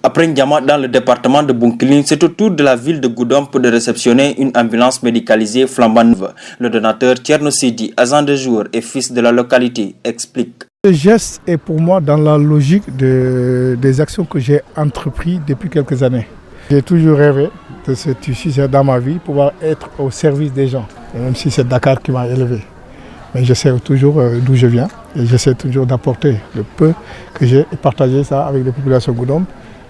Après N'Diama dans le département de Bounkiling, c'est au tour de la ville de Goudomp de réceptionner une ambulance médicalisée flambant neuve. Le donateur Thierno Sidi, agent de jour et fils de la localité, explique. Ce geste est pour moi dans la logique des actions que j'ai entreprises depuis quelques années. J'ai toujours rêvé de cette issue dans ma vie, pouvoir être au service des gens. Et même si c'est Dakar qui m'a élevé. Mais je sais toujours d'où je viens et j'essaie toujours d'apporter le peu que j'ai et partager ça avec les populations Goudomp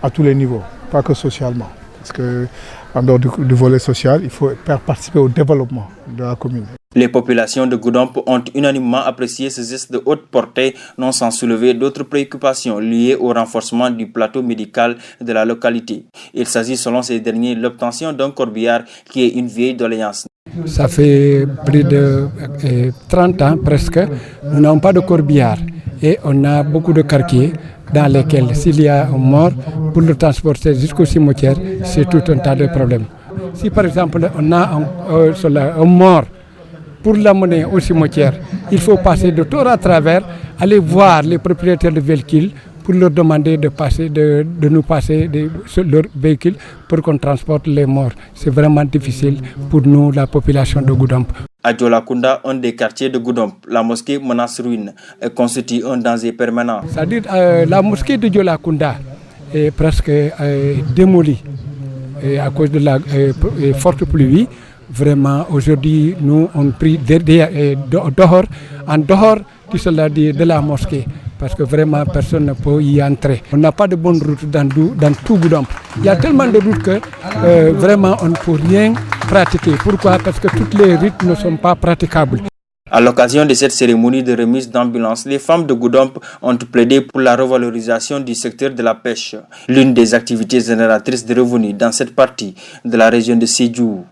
à tous les niveaux, pas que socialement. Parce qu'en dehors du volet social, il faut participer au développement de la commune. Les populations de Goudomp ont unanimement apprécié ce geste de haute portée, non sans soulever d'autres préoccupations liées au renforcement du plateau médical de la localité. Il s'agit selon ces derniers l'obtention d'un corbillard qui est une vieille doléance. Ça fait plus de 30 ans presque, nous n'avons pas de corbillard et on a beaucoup de quartiers dans lesquels s'il y a un mort, pour le transporter jusqu'au cimetière, c'est tout un tas de problèmes. Si par exemple on a un mort, pour l'amener au cimetière, il faut passer de tour à travers, aller voir les propriétaires de véhicules pour leur demander de nous passer leur véhicule pour qu'on transporte les morts. C'est vraiment difficile pour nous, la population de Goudomp. À Djolakunda, un des quartiers de Goudomp, la mosquée menace ruine et constitue un danger permanent. C'est-à-dire la mosquée de Djolakunda est presque démolie à cause de la forte pluie. Vraiment, aujourd'hui, nous on prie en dehors de la mosquée. Parce que vraiment, personne ne peut y entrer. On n'a pas de bonne route dans tout Goudomp. Il y a tellement de routes que vraiment on ne peut rien pratiquer. Pourquoi? Parce que toutes les routes ne sont pas praticables. À l'occasion de cette cérémonie de remise d'ambulance, les femmes de Goudomp ont plaidé pour la revalorisation du secteur de la pêche, l'une des activités génératrices de revenus dans cette partie de la région de Sédhiou.